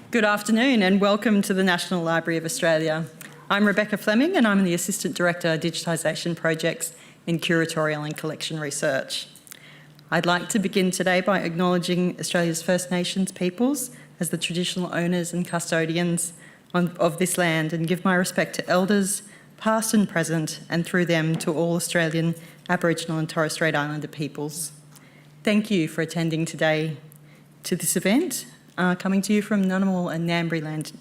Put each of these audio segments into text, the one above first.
Good afternoon and welcome to the National Library of Australia. I'm Rebecca Fleming and I'm the Assistant Director of Digitisation Projects in Curatorial and Collection Research. I'd like to begin today by acknowledging Australia's First Nations peoples as the traditional owners and custodians of this land and give my respect to elders, past and present, and through them to all Australian Aboriginal and Torres Strait Islander peoples. Thank you for attending today to this event, coming to you from Ngunnawal and Ngambri land.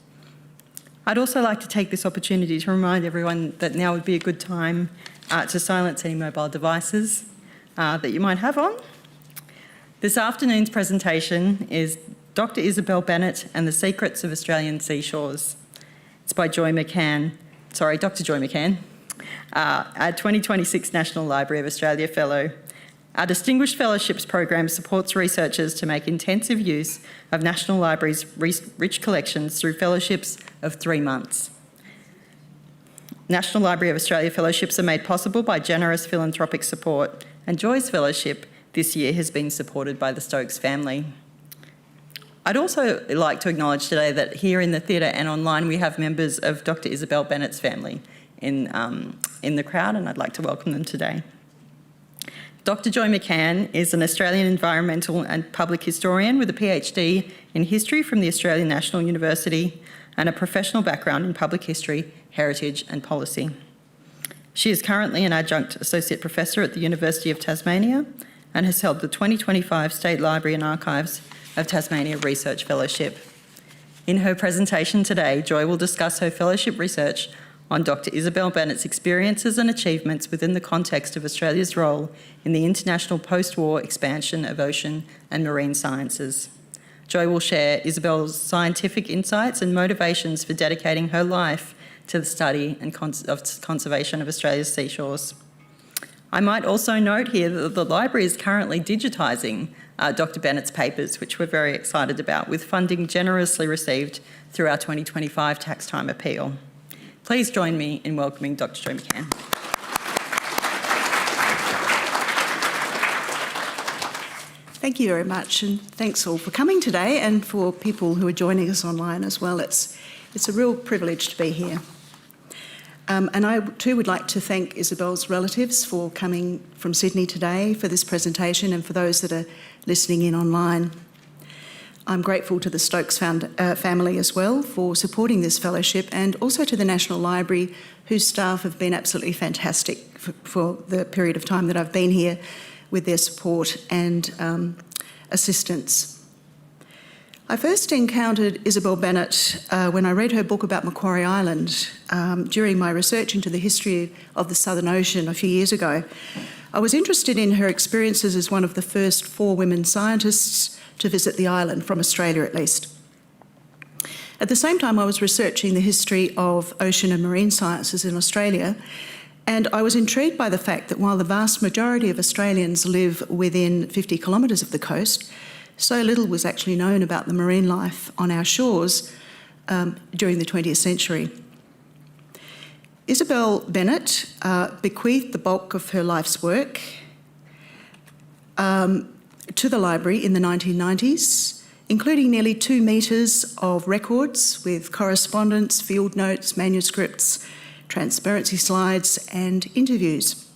I'd also like to take this opportunity to remind everyone that now would be a good time to silence any mobile devices that you might have on. This afternoon's presentation is Dr Isobel Bennett and the Secrets of Australian Seashores. It's by Dr Joy McCann, a 2026 National Library of Australia Fellow. Our Distinguished Fellowships program supports researchers to make intensive use of National Library's rich collections through fellowships of 3 months. National Library of Australia Fellowships are made possible by generous philanthropic support, and Joy's Fellowship this year has been supported by the Stokes family. I'd also like to acknowledge today that here in the theatre and online we have members of Dr Isobel Bennett's family in the crowd, and I'd like to welcome them today. Dr Joy McCann is an Australian environmental and public historian with a PhD in history from the Australian National University and a professional background in public history, heritage and policy. She is currently an adjunct associate professor at the University of Tasmania and has held the 2025 State Library and Archives of Tasmania Research Fellowship. In her presentation today, Joy will discuss her fellowship research on Dr Isobel Bennett's experiences and achievements within the context of Australia's role in the international post-war expansion of ocean and marine sciences. Joy will share Isobel's scientific insights and motivations for dedicating her life to the study and conservation of Australia's seashores. I might also note here that the library is currently digitising Dr Bennett's papers, which we're very excited about, with funding generously received through our 2025 tax time appeal. Please join me in welcoming Dr Joy McCann. Thank you very much, and thanks all for coming today and for people who are joining us online as well. It's a real privilege to be here. And I too would like to thank Isobel's relatives for coming from Sydney today for this presentation and for those that are listening in online. I'm grateful to the Stokes family as well for supporting this fellowship, and also to the National Library, whose staff have been absolutely fantastic for the period of time that I've been here, with their support and assistance. I first encountered Isobel Bennett when I read her book about Macquarie Island during my research into the history of the Southern Ocean a few years ago. I was interested in her experiences as one of the first 4 women scientists to visit the island, from Australia at least. At the same time, I was researching the history of ocean and marine sciences in Australia, and I was intrigued by the fact that while the vast majority of Australians live within 50 kilometres of the coast, so little was actually known about the marine life on our shores during the 20th century. Isobel Bennett bequeathed the bulk of her life's work to the library in the 1990s, including nearly 2 metres of records with correspondence, field notes, manuscripts, transparency slides and interviews.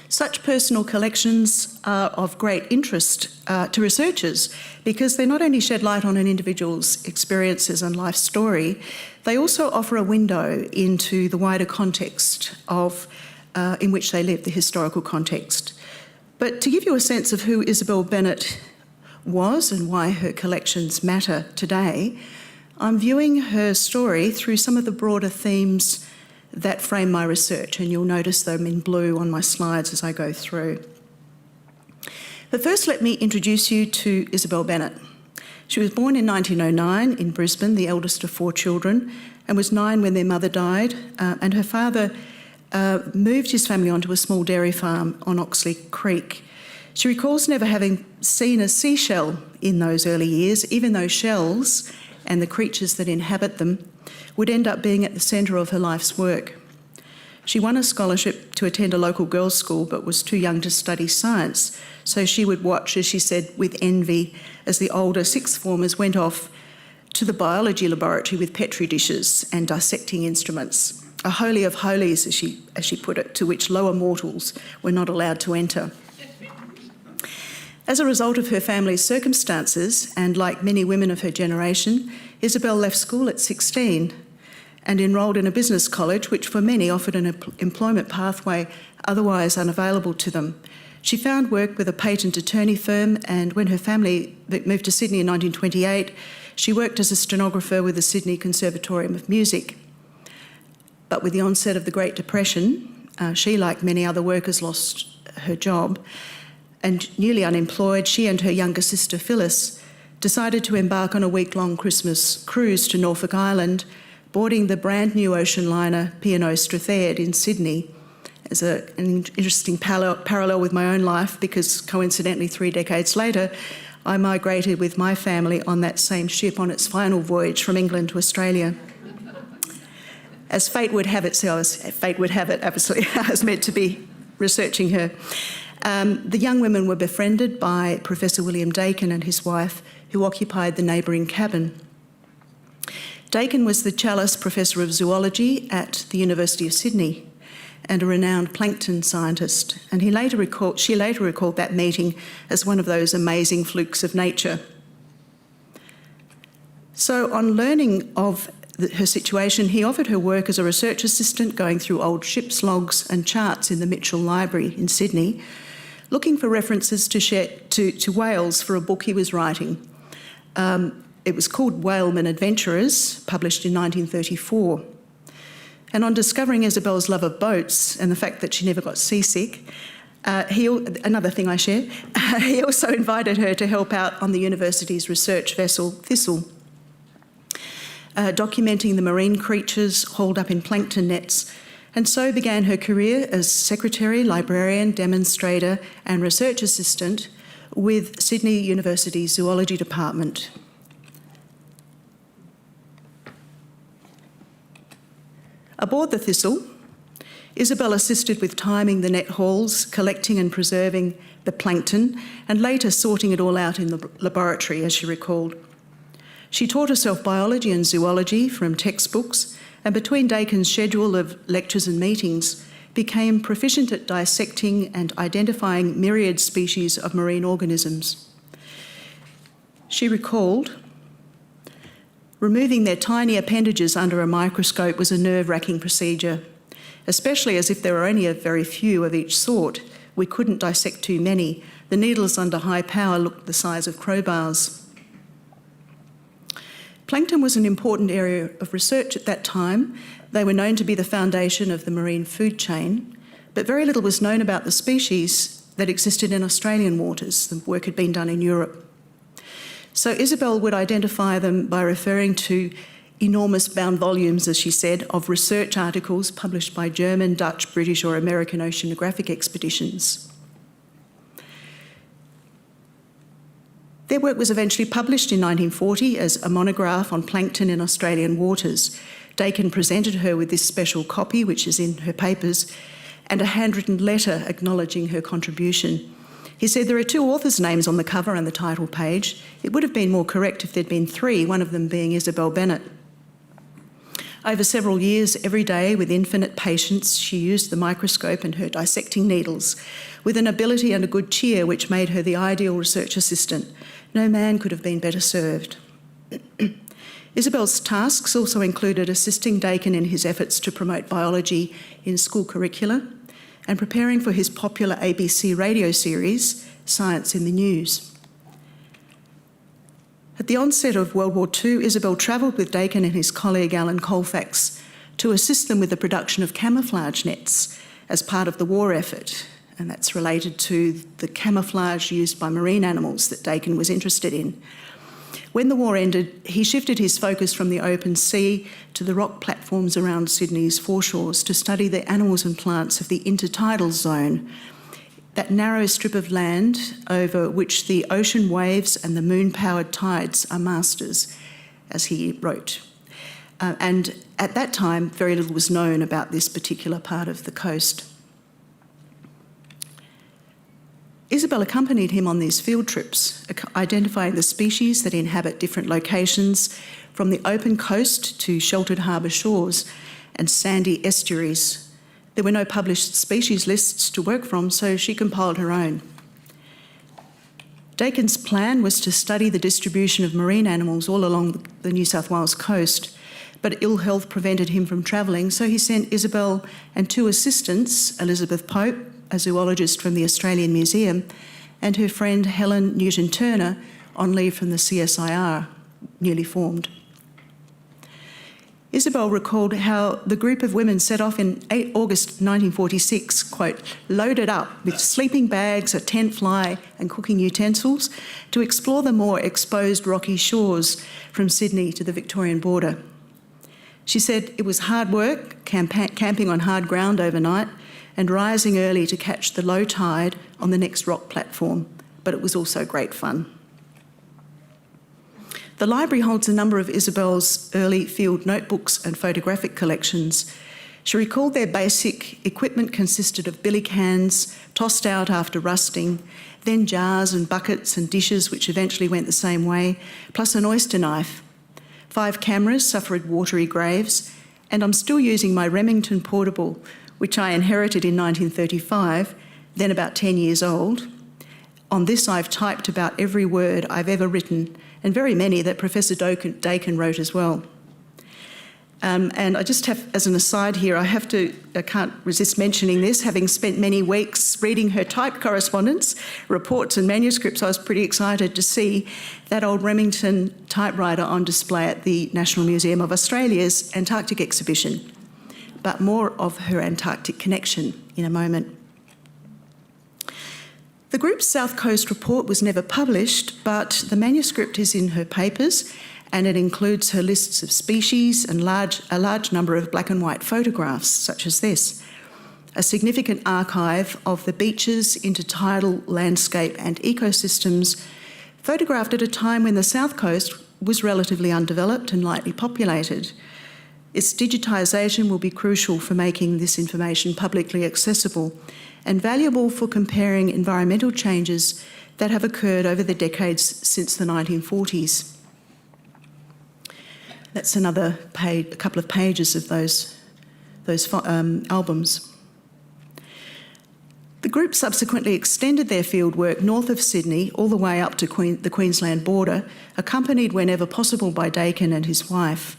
Such personal collections are of great interest to researchers because they not only shed light on an individual's experiences and life story, they also offer a window into the wider context of in which they live, the historical context. But to give you a sense of who Isobel Bennett was and why her collections matter today, I'm viewing her story through some of the broader themes that frame my research, and you'll notice them in blue on my slides as I go through. But first, let me introduce you to Isobel Bennett. She was born in 1909 in Brisbane, the eldest of 4 children, and was 9 when their mother died, and her father moved his family onto a small dairy farm on Oxley Creek. She recalls never having seen a seashell in those early years, even though shells and the creatures that inhabit them would end up being at the centre of her life's work. She won a scholarship to attend a local girls' school but was too young to study science, so she would watch, as she said, with envy as the older sixth formers went off to the biology laboratory with Petri dishes and dissecting instruments, a holy of holies, as she put it, to which lower mortals were not allowed to enter. As a result of her family's circumstances, and like many women of her generation, Isobel left school at 16 and enrolled in a business college, which for many offered an employment pathway otherwise unavailable to them. She found work with a patent attorney firm, and when her family moved to Sydney in 1928, she worked as a stenographer with the Sydney Conservatorium of Music. But with the onset of the Great Depression, she, like many other workers, lost her job. And newly unemployed, she and her younger sister Phyllis decided to embark on a week-long Christmas cruise to Norfolk Island, boarding the brand new ocean liner P&O Strathaired in Sydney. As an interesting parallel with my own life, because coincidentally 3 decades later, I migrated with my family on that same ship on its final voyage from England to Australia. As fate would have it, absolutely, I was meant to be researching her. The young women were befriended by Professor William Dakin and his wife, who occupied the neighbouring cabin. Dakin was the Challis Professor of Zoology at the University of Sydney and a renowned plankton scientist, and she later recalled that meeting as one of those amazing flukes of nature. So on learning of her situation, he offered her work as a research assistant, going through old ship's logs and charts in the Mitchell Library in Sydney, looking for references to whales for a book he was writing. It was called Whalemen Adventurers, published in 1934. And on discovering Isobel's love of boats and the fact that she never got seasick, another thing I share, he also invited her to help out on the university's research vessel Thistle, documenting the marine creatures hauled up in plankton nets, and so began her career as secretary, librarian, demonstrator and research assistant with Sydney University's Zoology Department. Aboard the Thistle, Isobel assisted with timing the net hauls, collecting and preserving the plankton, and later sorting it all out in the laboratory, as she recalled. She taught herself biology and zoology from textbooks, and between Dakin's schedule of lectures and meetings, became proficient at dissecting and identifying myriad species of marine organisms. She recalled, removing their tiny appendages under a microscope was a nerve-wracking procedure, especially as if there were only a very few of each sort. We couldn't dissect too many. The needles under high power looked the size of crowbars. Plankton was an important area of research at that time. They were known to be the foundation of the marine food chain, but very little was known about the species that existed in Australian waters. The work had been done in Europe. So Isobel would identify them by referring to enormous bound volumes, as she said, of research articles published by German, Dutch, British or American oceanographic expeditions. Their work was eventually published in 1940 as a monograph on plankton in Australian waters. Dakin presented her with this special copy, which is in her papers, and a handwritten letter acknowledging her contribution. He said there are 2 authors' names on the cover and the title page. It would have been more correct if there'd been 3, one of them being Isobel Bennett. Over several years, every day, with infinite patience, she used the microscope and her dissecting needles with an ability and a good cheer which made her the ideal research assistant. No man could have been better served. Isobel's tasks also included assisting Dakin in his efforts to promote biology in school curricula and preparing for his popular ABC radio series, Science in the News. At the onset of World War II, Isobel travelled with Dakin and his colleague Alan Colfax to assist them with the production of camouflage nets as part of the war effort, and that's related to the camouflage used by marine animals that Dakin was interested in. When the war ended, he shifted his focus from the open sea to the rock platforms around Sydney's foreshores to study the animals and plants of the intertidal zone, that narrow strip of land over which the ocean waves and the moon-powered tides are masters, as he wrote. And at that time, very little was known about this particular part of the coast. Isobel accompanied him on these field trips, identifying the species that inhabit different locations, from the open coast to sheltered harbour shores and sandy estuaries. There were no published species lists to work from, so she compiled her own. Dakin's plan was to study the distribution of marine animals all along the New South Wales coast, but ill health prevented him from travelling, so he sent Isobel and 2 assistants, Elizabeth Pope, a zoologist from the Australian Museum, and her friend Helen Newton-Turner, on leave from the CSIR, newly formed. Isobel recalled how the group of women set off in August 1946, quote, loaded up with sleeping bags, a tent fly and cooking utensils to explore the more exposed rocky shores from Sydney to the Victorian border. She said it was hard work, camping on hard ground overnight and rising early to catch the low tide on the next rock platform, but it was also great fun. The library holds a number of Isobel's early field notebooks and photographic collections. She recalled their basic equipment consisted of billy cans, tossed out after rusting, then jars and buckets and dishes which eventually went the same way, plus an oyster knife. 5 cameras suffered watery graves, and I'm still using my Remington portable, which I inherited in 1935, then about 10 years old. On this I've typed about every word I've ever written, and very many that Professor Dakin wrote as well. And I just have, as an aside here, I can't resist mentioning this, having spent many weeks reading her typed correspondence, reports and manuscripts, I was pretty excited to see that old Remington typewriter on display at the National Museum of Australia's Antarctic exhibition. But more of her Antarctic connection in a moment. The group's South Coast report was never published, but the manuscript is in her papers, and it includes her lists of species and a large number of black and white photographs, such as this. A significant archive of the beaches, intertidal landscape and ecosystems, photographed at a time when the South Coast was relatively undeveloped and lightly populated. Its digitisation will be crucial for making this information publicly accessible and valuable for comparing environmental changes that have occurred over the decades since the 1940s. That's another page, a couple of pages of those albums. The group subsequently extended their fieldwork north of Sydney all the way up to the Queensland border, accompanied whenever possible by Dakin and his wife.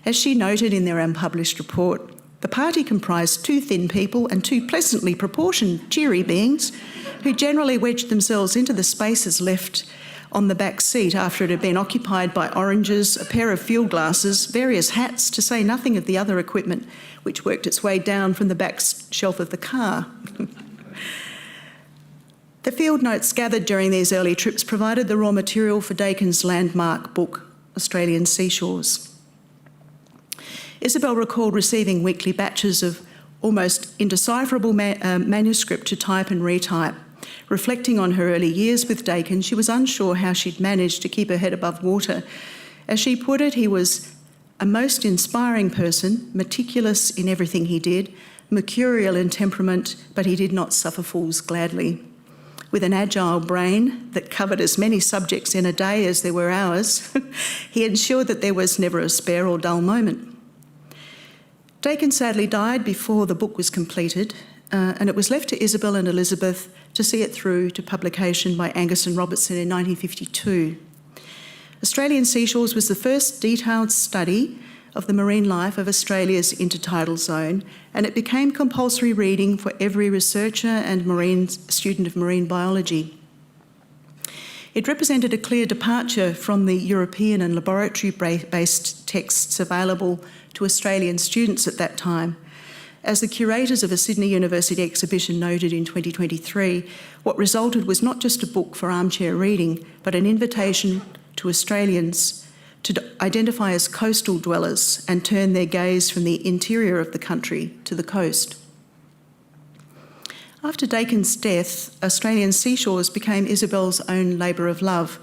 As she noted in their unpublished report, the party comprised 2 thin people and 2 pleasantly proportioned, cheery beings who generally wedged themselves into the spaces left on the back seat after it had been occupied by oranges, a pair of field glasses, various hats, to say nothing of the other equipment which worked its way down from the back shelf of the car. The field notes gathered during these early trips provided the raw material for Dakin's landmark book, Australian Seashores. Isobel recalled receiving weekly batches of almost indecipherable manuscript to type and retype. Reflecting on her early years with Dakin, she was unsure how she'd managed to keep her head above water. As she put it, he was a most inspiring person, meticulous in everything he did, mercurial in temperament, but he did not suffer fools gladly. With an agile brain that covered as many subjects in a day as there were hours, he ensured that there was never a spare or dull moment. Dakin sadly died before the book was completed, and it was left to Isobel and Elizabeth to see it through to publication by Angus and Robertson in 1952. Australian Seashores was the first detailed study of the marine life of Australia's intertidal zone, and it became compulsory reading for every researcher and student of marine biology. It represented a clear departure from the European and laboratory-based texts available to Australian students at that time. As the curators of a Sydney University exhibition noted in 2023, what resulted was not just a book for armchair reading, but an invitation to Australians to identify as coastal dwellers and turn their gaze from the interior of the country to the coast. After Dakin's death, Australian Seashores became Isobel's own labour of love,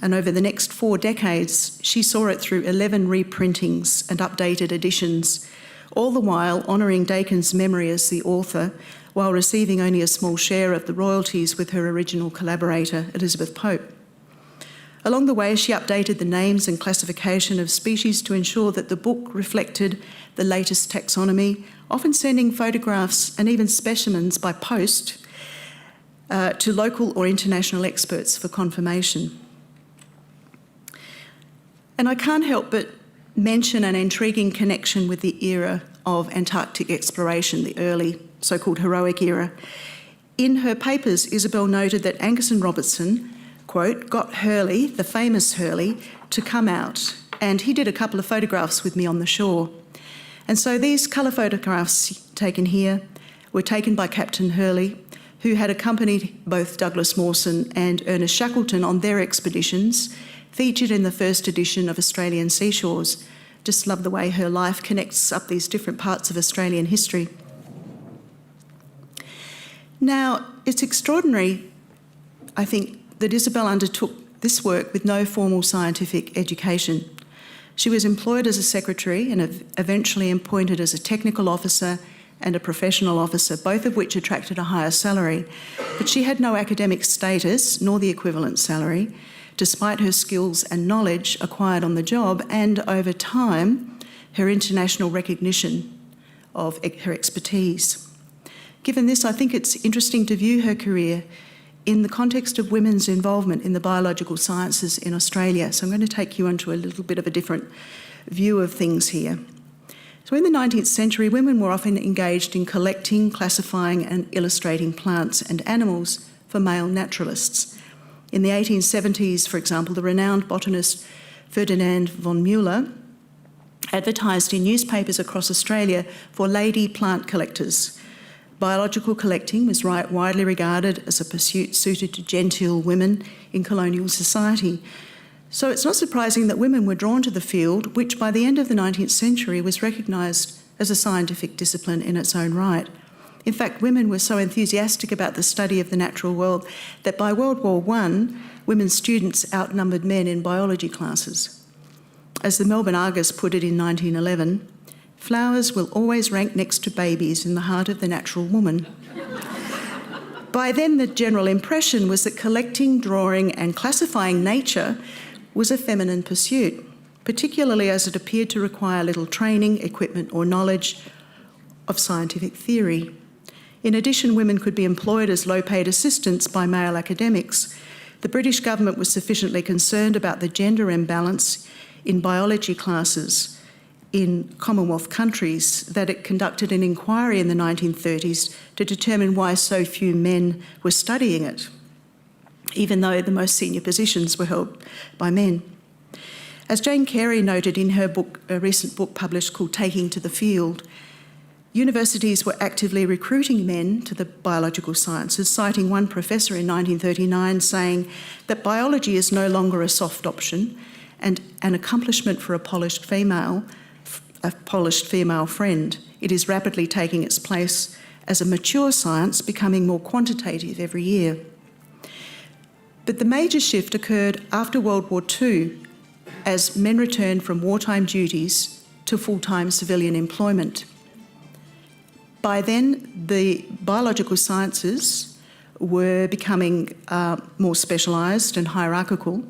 and over the next 4 decades, she saw it through 11 reprintings and updated editions, all the while honouring Dakin's memory as the author while receiving only a small share of the royalties with her original collaborator, Elizabeth Pope. Along the way, she updated the names and classification of species to ensure that the book reflected the latest taxonomy, often sending photographs and even specimens by post to local or international experts for confirmation. And I can't help but mention an intriguing connection with the era of Antarctic exploration, the early so-called heroic era. In her papers, Isobel noted that Angus and Robertson, quote, got Hurley, the famous Hurley, to come out, and he did a couple of photographs with me on the shore. And so these colour photographs taken here were taken by Captain Hurley, who had accompanied both Douglas Mawson and Ernest Shackleton on their expeditions, featured in the first edition of Australian Seashores. Just love the way her life connects up these different parts of Australian history. Now, it's extraordinary, I think, that Isobel undertook this work with no formal scientific education. She was employed as a secretary and eventually appointed as a technical officer and a professional officer, both of which attracted a higher salary. But she had no academic status, nor the equivalent salary, despite her skills and knowledge acquired on the job, and over time, her international recognition of her expertise. Given this, I think it's interesting to view her career in the context of women's involvement in the biological sciences in Australia. So I'm going to take you onto a little bit of a different view of things here. So in the 19th century, women were often engaged in collecting, classifying and illustrating plants and animals for male naturalists. In the 1870s, for example, the renowned botanist Ferdinand von Mueller advertised in newspapers across Australia for lady plant collectors. Biological collecting was widely regarded as a pursuit suited to genteel women in colonial society. So it's not surprising that women were drawn to the field, which by the end of the 19th century was recognised as a scientific discipline in its own right. In fact, women were so enthusiastic about the study of the natural world that by World War I, women students outnumbered men in biology classes. As the Melbourne Argus put it in 1911, flowers will always rank next to babies in the heart of the natural woman. By then, the general impression was that collecting, drawing and classifying nature was a feminine pursuit, particularly as it appeared to require little training, equipment or knowledge of scientific theory. In addition, women could be employed as low-paid assistants by male academics. The British government was sufficiently concerned about the gender imbalance in biology classes in Commonwealth countries that it conducted an inquiry in the 1930s to determine why so few men were studying it, even though the most senior positions were held by men. As Jane Carey noted in her book, a recent book published called Taking to the Field, universities were actively recruiting men to the biological sciences, citing one professor in 1939 saying that biology is no longer a soft option and an accomplishment for a polished female friend. It is rapidly taking its place as a mature science, becoming more quantitative every year. But the major shift occurred after World War II as men returned from wartime duties to full-time civilian employment. By then, the biological sciences were becoming more specialised and hierarchical,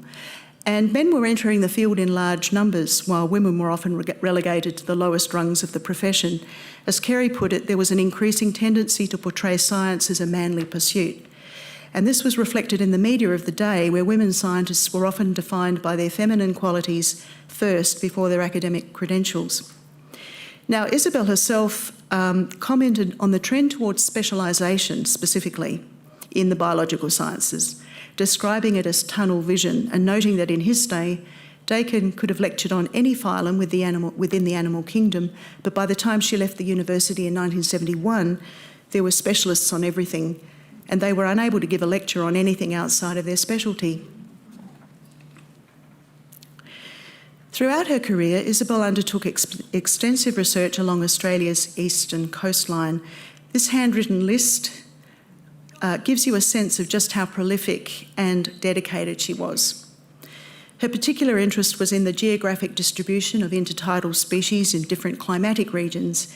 and men were entering the field in large numbers, while women were often relegated to the lowest rungs of the profession. As Carey put it, there was an increasing tendency to portray science as a manly pursuit. And this was reflected in the media of the day, where women scientists were often defined by their feminine qualities first before their academic credentials. Now, Isobel herself commented on the trend towards specialisation specifically in the biological sciences, describing it as tunnel vision and noting that in his day, Dakin could have lectured on any phylum within the animal kingdom, but by the time she left the university in 1971, there were specialists on everything, and they were unable to give a lecture on anything outside of their specialty. Throughout her career, Isobel undertook extensive research along Australia's eastern coastline. This handwritten list gives you a sense of just how prolific and dedicated she was. Her particular interest was in the geographic distribution of intertidal species in different climatic regions,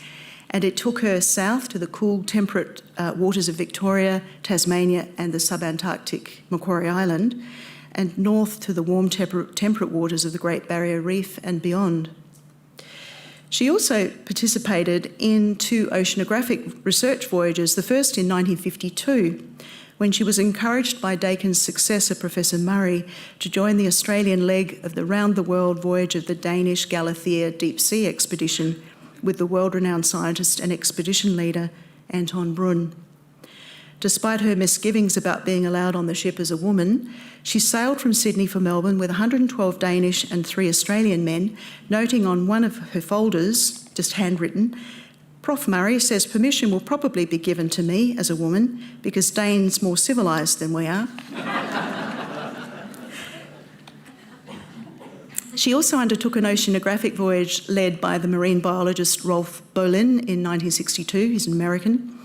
and it took her south to the cool, temperate waters of Victoria, Tasmania and the subantarctic Macquarie Island, and north to the warm, temperate waters of the Great Barrier Reef and beyond. She also participated in 2 oceanographic research voyages, the first in 1952, when she was encouraged by Dakin's successor, Professor Murray, to join the Australian leg of the round-the-world voyage of the Danish Galathea deep-sea expedition with the world-renowned scientist and expedition leader, Anton Brunn. Despite her misgivings about being allowed on the ship as a woman, she sailed from Sydney for Melbourne with 112 Danish and 3 Australian men, noting on one of her folders, just handwritten, "Prof Murray says permission will probably be given to me as a woman because Dane's more civilised than we are." She also undertook an oceanographic voyage led by the marine biologist Rolf Bolin in 1962. He's an American.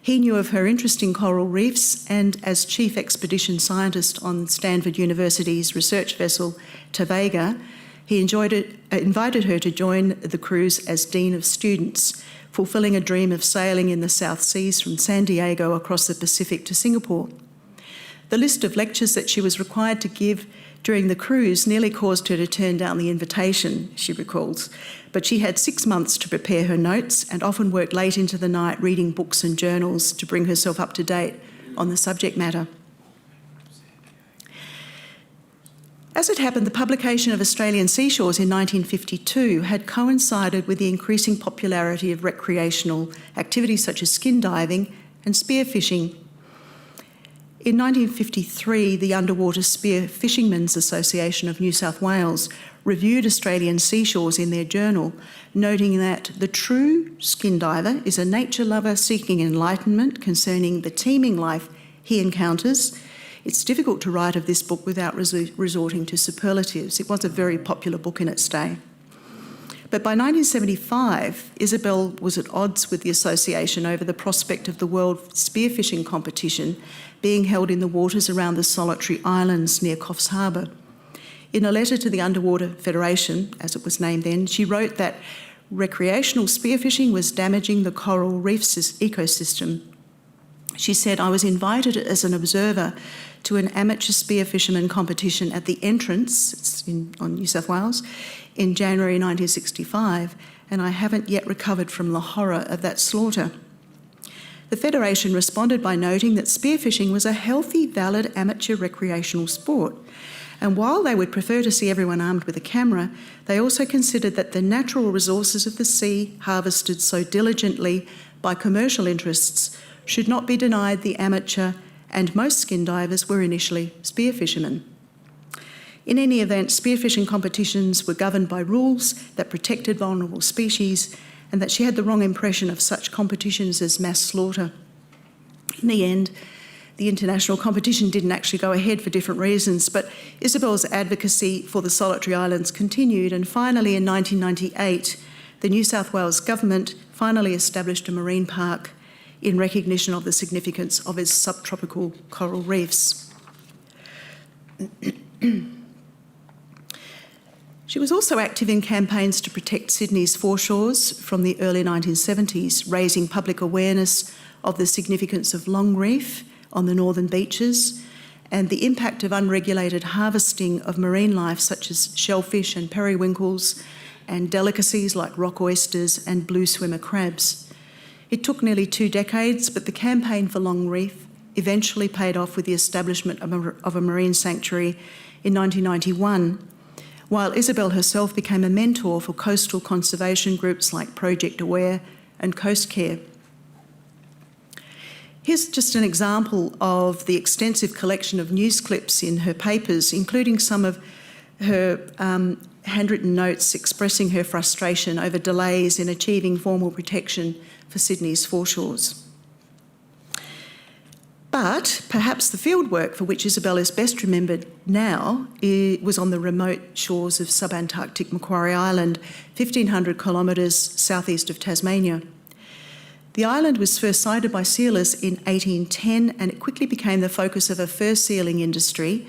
He knew of her interest in coral reefs, and as chief expedition scientist on Stanford University's research vessel Tavega, he invited her to join the cruise as Dean of Students, fulfilling a dream of sailing in the South Seas from San Diego across the Pacific to Singapore. The list of lectures that she was required to give during the cruise nearly caused her to turn down the invitation, she recalls, but she had 6 months to prepare her notes and often worked late into the night reading books and journals to bring herself up to date on the subject matter. As it happened, the publication of Australian Seashores in 1952 had coincided with the increasing popularity of recreational activities such as skin diving and spearfishing. In 1953, the Underwater Spear Fishermen's Association of New South Wales reviewed Australian seashores in their journal, noting that the true skin diver is a nature lover seeking enlightenment concerning the teeming life he encounters. It's difficult to write of this book without resorting to superlatives. It was a very popular book in its day. But by 1975, Isobel was at odds with the association over the prospect of the World Spearfishing Competition being held in the waters around the Solitary Islands near Coffs Harbour. In a letter to the Underwater Federation, as it was named then, she wrote that recreational spearfishing was damaging the coral reef ecosystem. She said, "I was invited as an observer to an amateur spearfisherman competition at the Entrance on New South Wales in January 1965, and I haven't yet recovered from the horror of that slaughter." The Federation responded by noting that spearfishing was a healthy, valid amateur recreational sport. And while they would prefer to see everyone armed with a camera, they also considered that the natural resources of the sea, harvested so diligently by commercial interests, should not be denied the amateur, and most skin divers were initially spearfishermen. In any event, spearfishing competitions were governed by rules that protected vulnerable species, and that she had the wrong impression of such competitions as mass slaughter. In the end, the international competition didn't actually go ahead for different reasons, but Isobel's advocacy for the Solitary Islands continued, and finally in 1998, the New South Wales government finally established a marine park in recognition of the significance of its subtropical coral reefs. She was also active in campaigns to protect Sydney's foreshores from the early 1970s, raising public awareness of the significance of long reef on the northern beaches and the impact of unregulated harvesting of marine life such as shellfish and periwinkles and delicacies like rock oysters and blue swimmer crabs. It took nearly 2 decades, but the campaign for long reef eventually paid off with the establishment of a marine sanctuary in 1991, while Isobel herself became a mentor for coastal conservation groups like Project Aware and Coast Care. Here's just an example of the extensive collection of news clips in her papers, including some of her handwritten notes expressing her frustration over delays in achieving formal protection for Sydney's foreshores. But perhaps the fieldwork for which Isobel is best remembered now was on the remote shores of subantarctic Macquarie Island, 1,500 kilometres southeast of Tasmania. The island was first sighted by sealers in 1810, and it quickly became the focus of a fur sealing industry,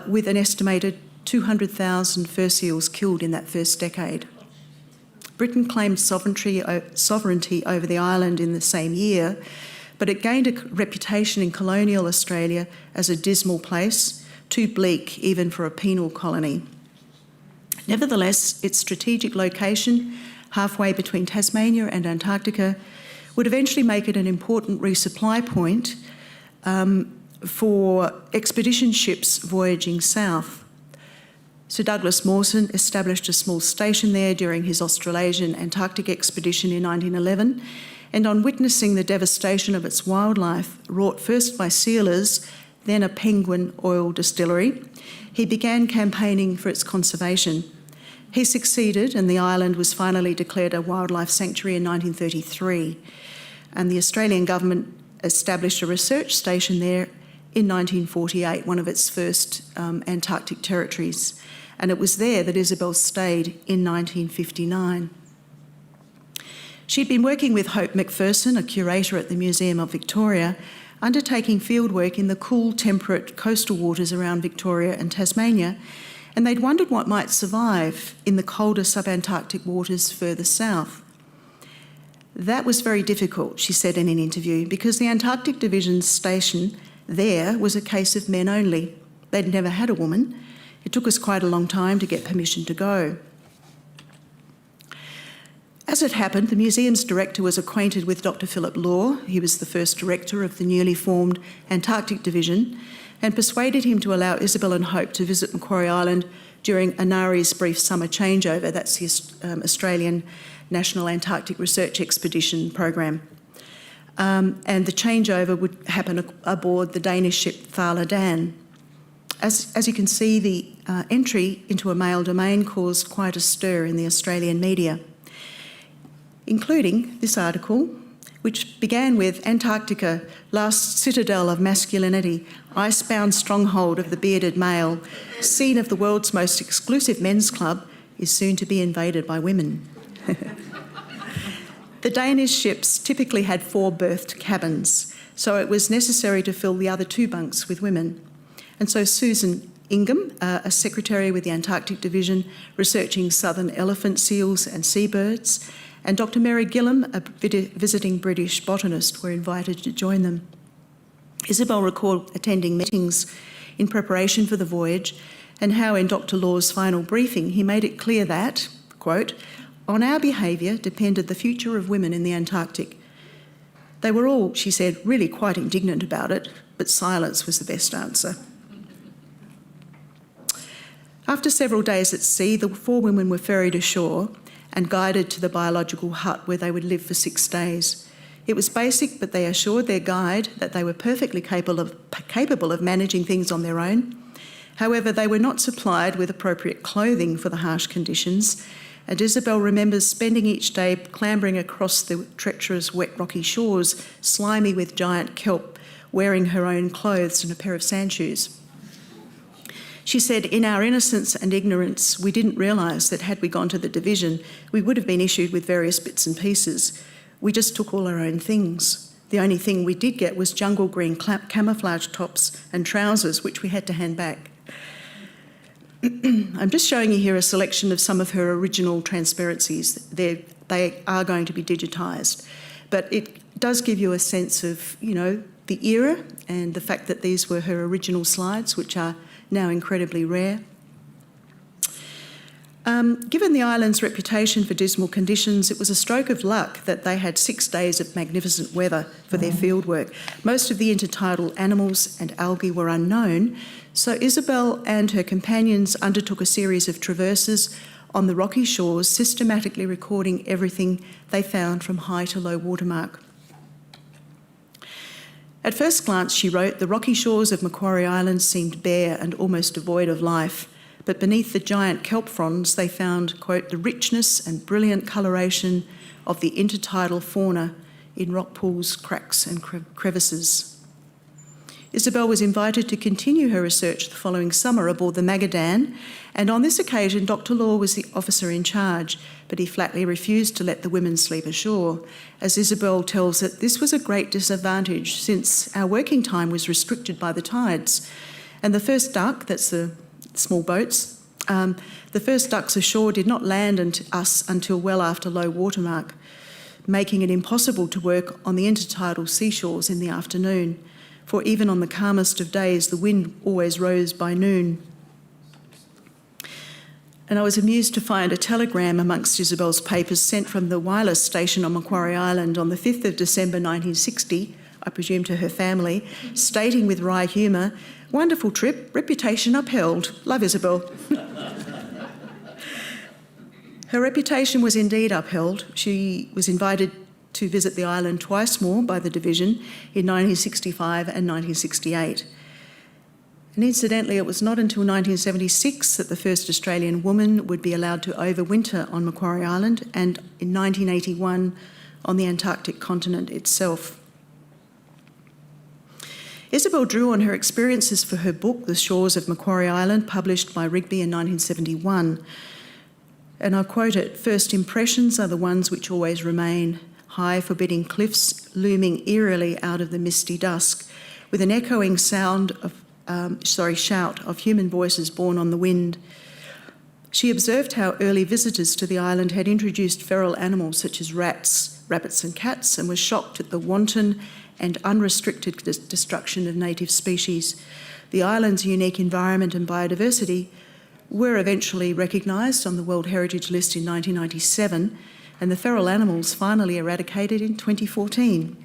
with an estimated 200,000 fur seals killed in that first decade. Britain claimed sovereignty over the island in the same year, but it gained a reputation in colonial Australia as a dismal place, too bleak even for a penal colony. Nevertheless, its strategic location, halfway between Tasmania and Antarctica, would eventually make it an important resupply point for expedition ships voyaging south. Sir Douglas Mawson established a small station there during his Australasian Antarctic expedition in 1911, and on witnessing the devastation of its wildlife, wrought first by sealers, then a penguin oil distillery, he began campaigning for its conservation. He succeeded, and the island was finally declared a wildlife sanctuary in 1933, and the Australian government established a research station there in 1948, one of its first Antarctic territories. And it was there that Isobel stayed in 1959. She'd been working with Hope McPherson, a curator at the Museum of Victoria, undertaking fieldwork in the cool, temperate coastal waters around Victoria and Tasmania, and they'd wondered what might survive in the colder subantarctic waters further south. That was very difficult, she said in an interview, because the Antarctic Division's station there was a case of men only. They'd never had a woman. It took us quite a long time to get permission to go. As it happened, the museum's director was acquainted with Dr Philip Law. He was the first director of the newly formed Antarctic Division, and persuaded him to allow Isobel and Hope to visit Macquarie Island during ANARI's brief summer changeover. That's the Australian National Antarctic Research Expedition program. And the changeover would happen aboard the Danish ship Thala Dan. As you can see, the entry into a male domain caused quite a stir in the Australian media, including this article, which began with Antarctica, last citadel of masculinity, icebound stronghold of the bearded male, scene of the world's most exclusive men's club, is soon to be invaded by women. The Danish ships typically had 4 berthed cabins, so it was necessary to fill the other 2 bunks with women. And so Susan Ingham, a secretary with the Antarctic Division, researching southern elephant seals and seabirds, and Dr Mary Gillam, a visiting British botanist, were invited to join them. Isobel recalled attending meetings in preparation for the voyage, and how in Dr Law's final briefing he made it clear that, quote, on our behaviour depended the future of women in the Antarctic. They were all, she said, really quite indignant about it, but silence was the best answer. After several days at sea, the 4 women were ferried ashore and guided to the biological hut where they would live for 6 days. It was basic, but they assured their guide that they were perfectly capable of managing things on their own. However, they were not supplied with appropriate clothing for the harsh conditions, and Isobel remembers spending each day clambering across the treacherous, wet, rocky shores, slimy with giant kelp, wearing her own clothes and a pair of sandshoes. She said, in our innocence and ignorance, we didn't realise that had we gone to the division, we would have been issued with various bits and pieces. We just took all our own things. The only thing we did get was jungle green camouflage tops and trousers, which we had to hand back. I'm just showing you here a selection of some of her original transparencies. They are going to be digitised, but it does give you a sense of, you know, the era and the fact that these were her original slides, which are now incredibly rare. Given the island's reputation for dismal conditions, it was a stroke of luck that they had 6 days of magnificent weather for their fieldwork. Most of the intertidal animals and algae were unknown, so Isobel and her companions undertook a series of traverses on the rocky shores, systematically recording everything they found from high to low watermark. At first glance, she wrote, the rocky shores of Macquarie Island seemed bare and almost devoid of life, but beneath the giant kelp fronds they found, quote, the richness and brilliant coloration of the intertidal fauna in rock pools, cracks and crevices. Isobel was invited to continue her research the following summer aboard the Magadan, and on this occasion Dr Law was the officer in charge, but he flatly refused to let the women sleep ashore. As Isobel tells it, this was a great disadvantage since our working time was restricted by the tides, and the first duck, that's the small boats, The first ducks ashore did not land us until well after low water mark, making it impossible to work on the intertidal seashores in the afternoon, for even on the calmest of days, the wind always rose by noon. And I was amused to find a telegram amongst Isobel's papers sent from the wireless station on Macquarie Island on the 5th of December 1960, I presume to her family, stating with wry humour, "Wonderful trip, reputation upheld. Love, Isobel." Her reputation was indeed upheld. She was invited to visit the island twice more by the division in 1965 and 1968. And incidentally, it was not until 1976 that the first Australian woman would be allowed to overwinter on Macquarie Island, and in 1981 on the Antarctic continent itself. Isobel drew on her experiences for her book, The Shores of Macquarie Island, published by Rigby in 1971. And I quote it, "First impressions are the ones which always remain, high forbidding cliffs looming eerily out of the misty dusk, with an echoing shout of human voices borne on the wind." She observed how early visitors to the island had introduced feral animals such as rats, rabbits and cats, and was shocked at the wanton and unrestricted destruction of native species. The island's unique environment and biodiversity were eventually recognised on the World Heritage List in 1997, and the feral animals finally eradicated in 2014.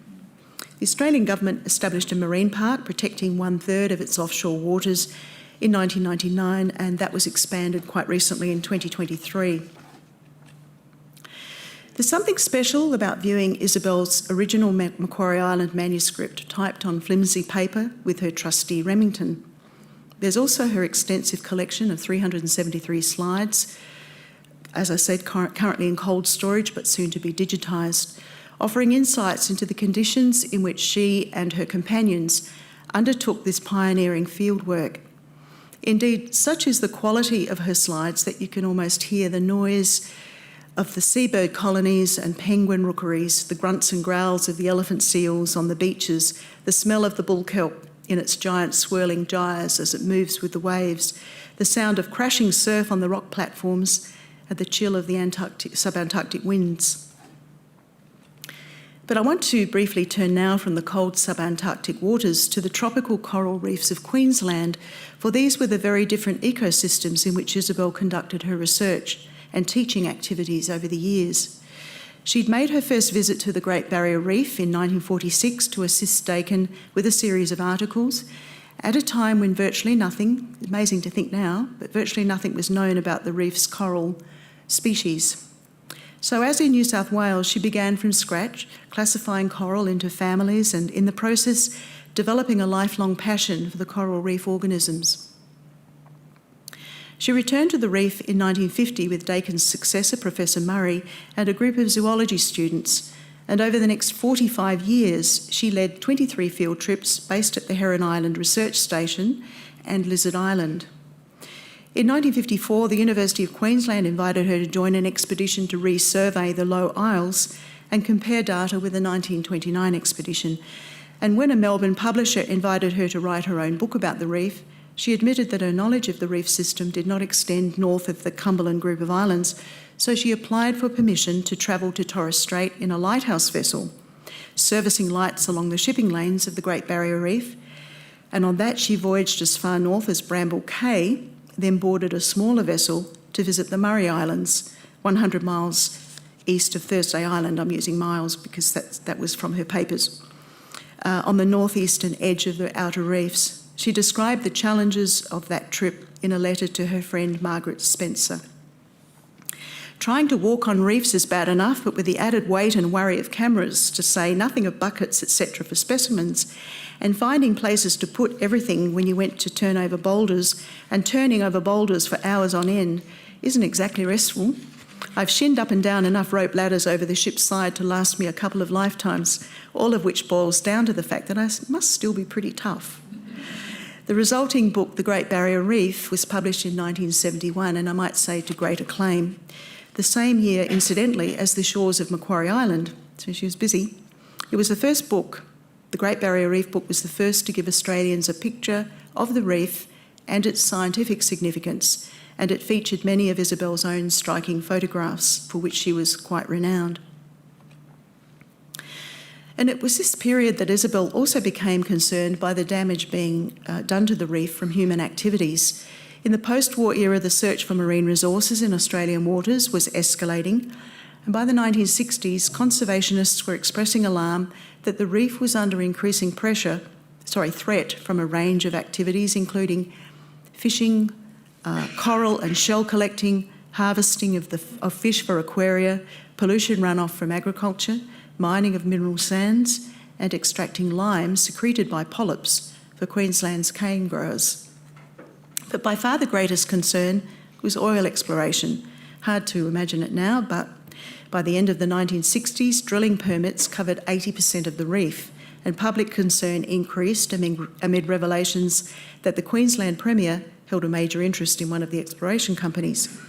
The Australian government established a marine park protecting 1/3 of its offshore waters in 1999, and that was expanded quite recently in 2023. There's something special about viewing Isobel's original Macquarie Island manuscript typed on flimsy paper with her trusty Remington. There's also her extensive collection of 373 slides, as I said, currently in cold storage but soon to be digitised, offering insights into the conditions in which she and her companions undertook this pioneering fieldwork. Indeed, such is the quality of her slides that you can almost hear the noise of the seabird colonies and penguin rookeries, the grunts and growls of the elephant seals on the beaches, the smell of the bull kelp in its giant swirling gyres as it moves with the waves, the sound of crashing surf on the rock platforms, and the chill of the subantarctic winds. But I want to briefly turn now from the cold subantarctic waters to the tropical coral reefs of Queensland, for these were the very different ecosystems in which Isobel conducted her research and teaching activities over the years. She'd made her first visit to the Great Barrier Reef in 1946 to assist Dakin with a series of articles at a time when virtually nothing, amazing to think now, but virtually nothing was known about the reef's coral species. So as in New South Wales, she began from scratch, classifying coral into families and in the process developing a lifelong passion for the coral reef organisms. She returned to the reef in 1950 with Dakin's successor, Professor Murray, and a group of zoology students, and over the next 45 years she led 23 field trips based at the Heron Island Research Station and Lizard Island. In 1954, the University of Queensland invited her to join an expedition to resurvey the Low Isles and compare data with the 1929 expedition. And when a Melbourne publisher invited her to write her own book about the reef, she admitted that her knowledge of the reef system did not extend north of the Cumberland group of islands, so she applied for permission to travel to Torres Strait in a lighthouse vessel, servicing lights along the shipping lanes of the Great Barrier Reef. And on that she voyaged as far north as Bramble Cay, then boarded a smaller vessel to visit the Murray Islands, 100 miles east of Thursday Island. I'm using miles because that was from her papers, on the northeastern edge of the outer reefs. She described the challenges of that trip in a letter to her friend Margaret Spencer. Trying to walk on reefs is bad enough, but with the added weight and worry of cameras, to say nothing of buckets, etc. for specimens, and finding places to put everything when you went to turn over boulders, and turning over boulders for hours on end, isn't exactly restful. I've shinned up and down enough rope ladders over the ship's side to last me a couple of lifetimes, all of which boils down to the fact that I must still be pretty tough. The resulting book, The Great Barrier Reef, was published in 1971, and I might say to great acclaim. The same year, incidentally, as The Shores of Macquarie Island, so she was busy. It was the first book, The Great Barrier Reef book was the first to give Australians a picture of the reef and its scientific significance, and it featured many of Isobel's own striking photographs, for which she was quite renowned. And it was this period that Isobel also became concerned by the damage being done to the reef from human activities. In the post-war era, the search for marine resources in Australian waters was escalating, and by the 1960s, conservationists were expressing alarm that the reef was under increasing threat from a range of activities, including fishing, coral and shell collecting, harvesting of fish for aquaria, pollution runoff from agriculture, mining of mineral sands, and extracting lime secreted by polyps for Queensland's cane growers. But by far the greatest concern was oil exploration. Hard to imagine it now, but by the end of the 1960s, drilling permits covered 80% of the reef, and public concern increased amid revelations that the Queensland Premier held a major interest in one of the exploration companies.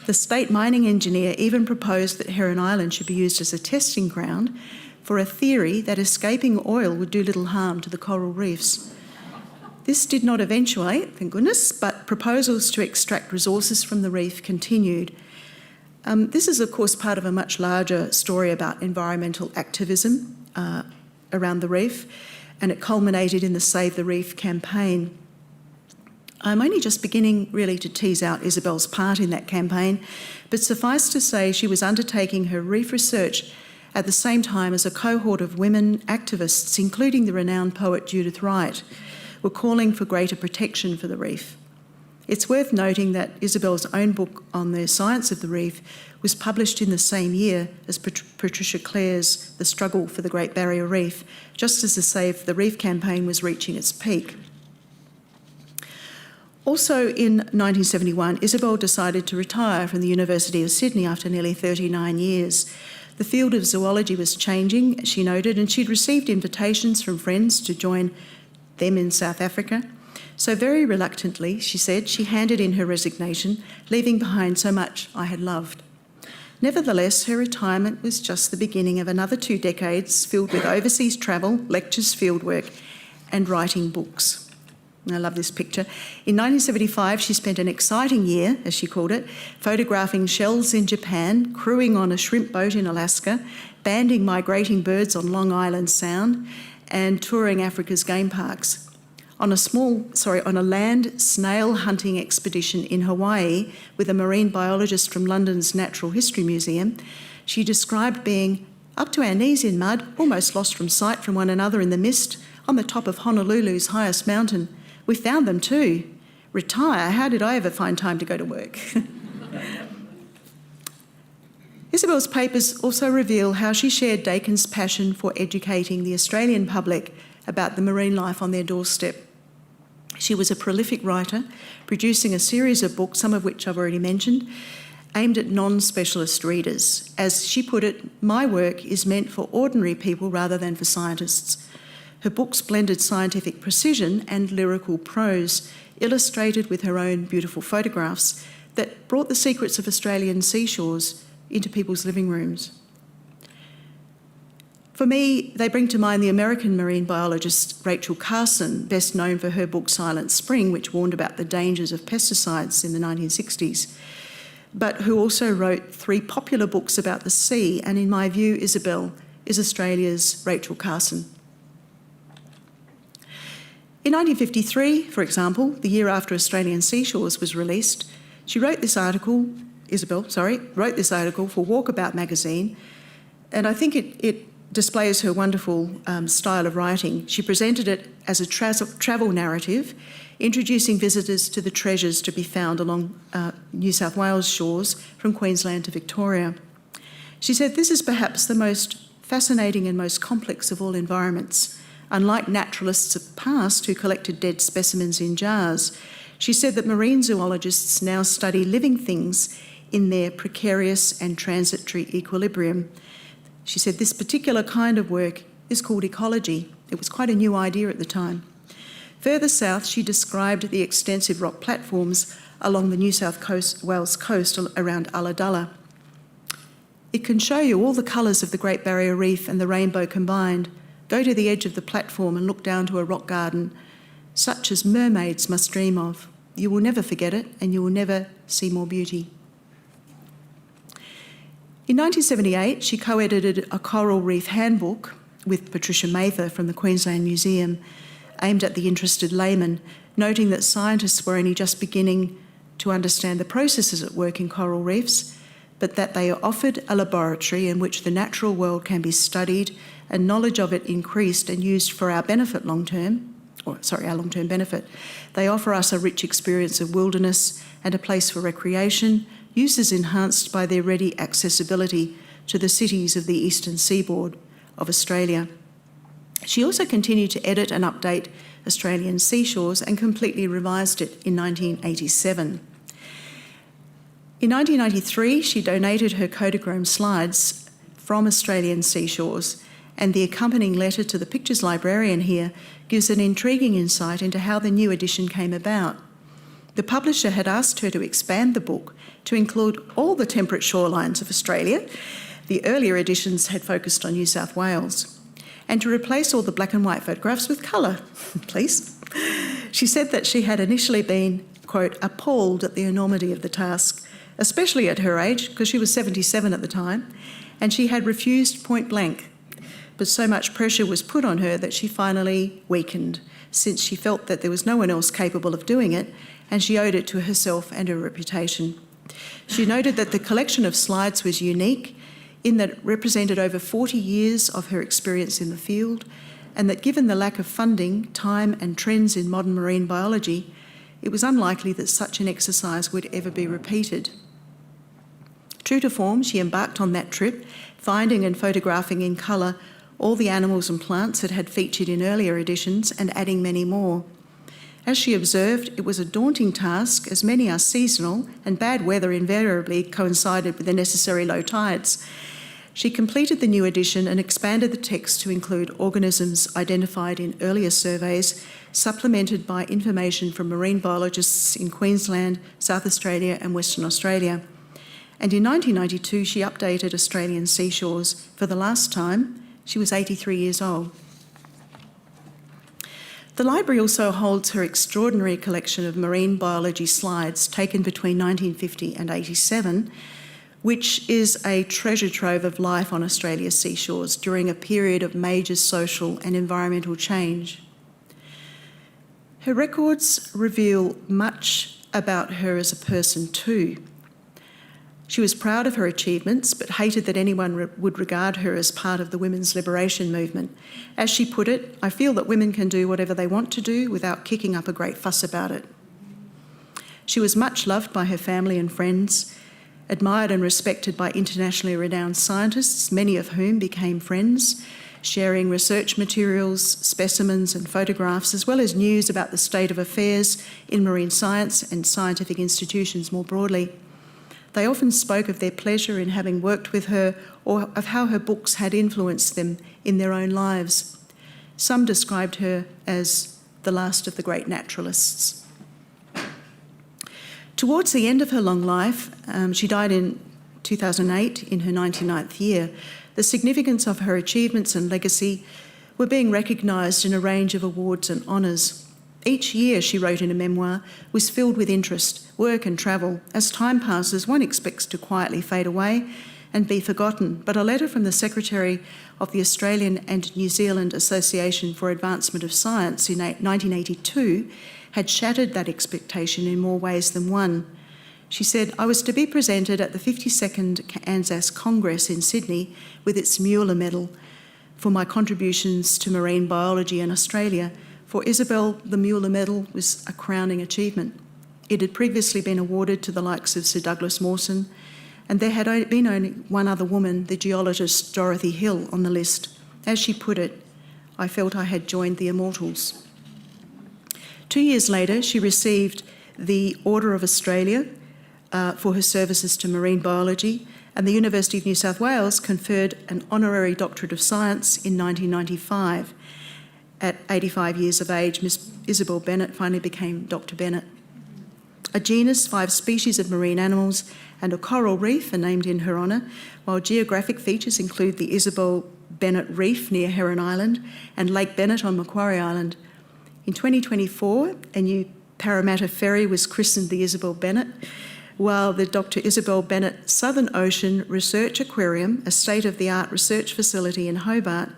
The state mining engineer even proposed that Heron Island should be used as a testing ground for a theory that escaping oil would do little harm to the coral reefs. This did not eventuate, thank goodness, but proposals to extract resources from the reef continued. This is, of course, part of a much larger story about environmental activism around the reef, and it culminated in the Save the Reef campaign. I'm only just beginning really to tease out Isobel's part in that campaign, but suffice to say she was undertaking her reef research at the same time as a cohort of women activists, including the renowned poet Judith Wright, were calling for greater protection for the reef. It's worth noting that Isobel's own book on the science of the reef was published in the same year as Patricia Clare's The Struggle for the Great Barrier Reef, just as the Save the Reef campaign was reaching its peak. Also in 1971, Isobel decided to retire from the University of Sydney after nearly 39 years. The field of zoology was changing, she noted, and she'd received invitations from friends to join them in South Africa. So very reluctantly, she said, she handed in her resignation, leaving behind so much I had loved. Nevertheless, her retirement was just the beginning of another 2 decades filled with overseas travel, lectures, fieldwork, and writing books. I love this picture. In 1975, she spent an exciting year, as she called it, photographing shells in Japan, crewing on a shrimp boat in Alaska, banding migrating birds on Long Island Sound, and touring Africa's game parks. On a land snail hunting expedition in Hawaii with a marine biologist from London's Natural History Museum, she described being up to our knees in mud, almost lost from sight from one another in the mist, on the top of Honolulu's highest mountain. We found them too. Retire? How did I ever find time to go to work? Isobel's papers also reveal how she shared Dakin's passion for educating the Australian public about the marine life on their doorstep. She was a prolific writer, producing a series of books, some of which I've already mentioned, aimed at non-specialist readers. As she put it, my work is meant for ordinary people rather than for scientists. Her books blended scientific precision and lyrical prose, illustrated with her own beautiful photographs that brought the secrets of Australian seashores into people's living rooms. For me, they bring to mind the American marine biologist Rachel Carson, best known for her book Silent Spring, which warned about the dangers of pesticides in the 1960s, but who also wrote 3 popular books about the sea, and in my view, Isobel is Australia's Rachel Carson. In 1953, for example, the year after Australian Seashores was released, Isobel wrote this article for Walkabout magazine, and I think it displays her wonderful style of writing. She presented it as a travel narrative, introducing visitors to the treasures to be found along New South Wales shores from Queensland to Victoria. She said, "This is perhaps the most fascinating and most complex of all environments. Unlike naturalists of the past who collected dead specimens in jars, she said that marine zoologists now study living things in their precarious and transitory equilibrium. She said this particular kind of work is called ecology. It was quite a new idea at the time. Further south, she described the extensive rock platforms along the New South Wales coast around Ulladulla. It can show you all the colours of the Great Barrier Reef and the rainbow combined. Go to the edge of the platform and look down to a rock garden. such as mermaids must dream of. You will never forget it, and you will never see more beauty. In 1978, she co-edited a coral reef handbook with Patricia Mather from the Queensland Museum, aimed at the interested layman, noting that scientists were only just beginning to understand the processes at work in coral reefs, but that they are offered a laboratory in which the natural world can be studied and knowledge of it increased and used for our benefit our long-term benefit. They offer us a rich experience of wilderness and a place for recreation, uses enhanced by their ready accessibility to the cities of the eastern seaboard of Australia. She also continued to edit and update Australian Seashores and completely revised it in 1987. In 1993, she donated her Kodachrome slides from Australian Seashores, and the accompanying letter to the pictures librarian here gives an intriguing insight into how the new edition came about. The publisher had asked her to expand the book to include all the temperate shorelines of Australia. The earlier editions had focused on New South Wales. And to replace all the black and white photographs with colour, please. She said that she had initially been, quote, appalled at the enormity of the task, especially at her age, because she was 77 at the time, and she had refused point blank. But so much pressure was put on her that she finally weakened, since she felt that there was no one else capable of doing it, and she owed it to herself and her reputation. She noted that the collection of slides was unique in that it represented over 40 years of her experience in the field, and that given the lack of funding, time and trends in modern marine biology, it was unlikely that such an exercise would ever be repeated. True to form, she embarked on that trip, finding and photographing in colour all the animals and plants that had featured in earlier editions and adding many more. As she observed, it was a daunting task, as many are seasonal and bad weather invariably coincided with the necessary low tides. She completed the new edition and expanded the text to include organisms identified in earlier surveys, supplemented by information from marine biologists in Queensland, South Australia and Western Australia. And in 1992, she updated Australian Seashores for the last time. She was 83 years old. The library also holds her extraordinary collection of marine biology slides taken between 1950 and 87, which is a treasure trove of life on Australia's seashores during a period of major social and environmental change. Her records reveal much about her as a person too. She was proud of her achievements, but hated that anyone would regard her as part of the women's liberation movement. As she put it, I feel that women can do whatever they want to do without kicking up a great fuss about it. She was much loved by her family and friends, admired and respected by internationally renowned scientists, many of whom became friends, sharing research materials, specimens and photographs, as well as news about the state of affairs in marine science and scientific institutions more broadly. They often spoke of their pleasure in having worked with her or of how her books had influenced them in their own lives. Some described her as the last of the great naturalists. Towards the end of her long life, she died in 2008 in her 99th year. The significance of her achievements and legacy were being recognised in a range of awards and honours. Each year, she wrote in a memoir, was filled with interest, work and travel. As time passes, one expects to quietly fade away and be forgotten, but a letter from the Secretary of the Australian and New Zealand Association for Advancement of Science in 1982 had shattered that expectation in more ways than one. She said, I was to be presented at the 52nd ANZAS Congress in Sydney with its Mueller Medal for my contributions to marine biology in Australia. For Isobel, the Mueller Medal was a crowning achievement. It had previously been awarded to the likes of Sir Douglas Mawson, and there had been only one other woman, the geologist Dorothy Hill, on the list. As she put it, I felt I had joined the immortals. 2 years later, she received the Order of Australia for her services to marine biology, and the University of New South Wales conferred an honorary Doctorate of Science in 1995. At 85 years of age, Miss Isobel Bennett finally became Dr. Bennett. A genus, 5 species of marine animals, and a coral reef are named in her honour, while geographic features include the Isobel Bennett Reef near Heron Island and Lake Bennett on Macquarie Island. In 2024, a new Parramatta ferry was christened the Isobel Bennett, while the Dr Isobel Bennett Southern Ocean Research Aquarium, a state-of-the-art research facility in Hobart,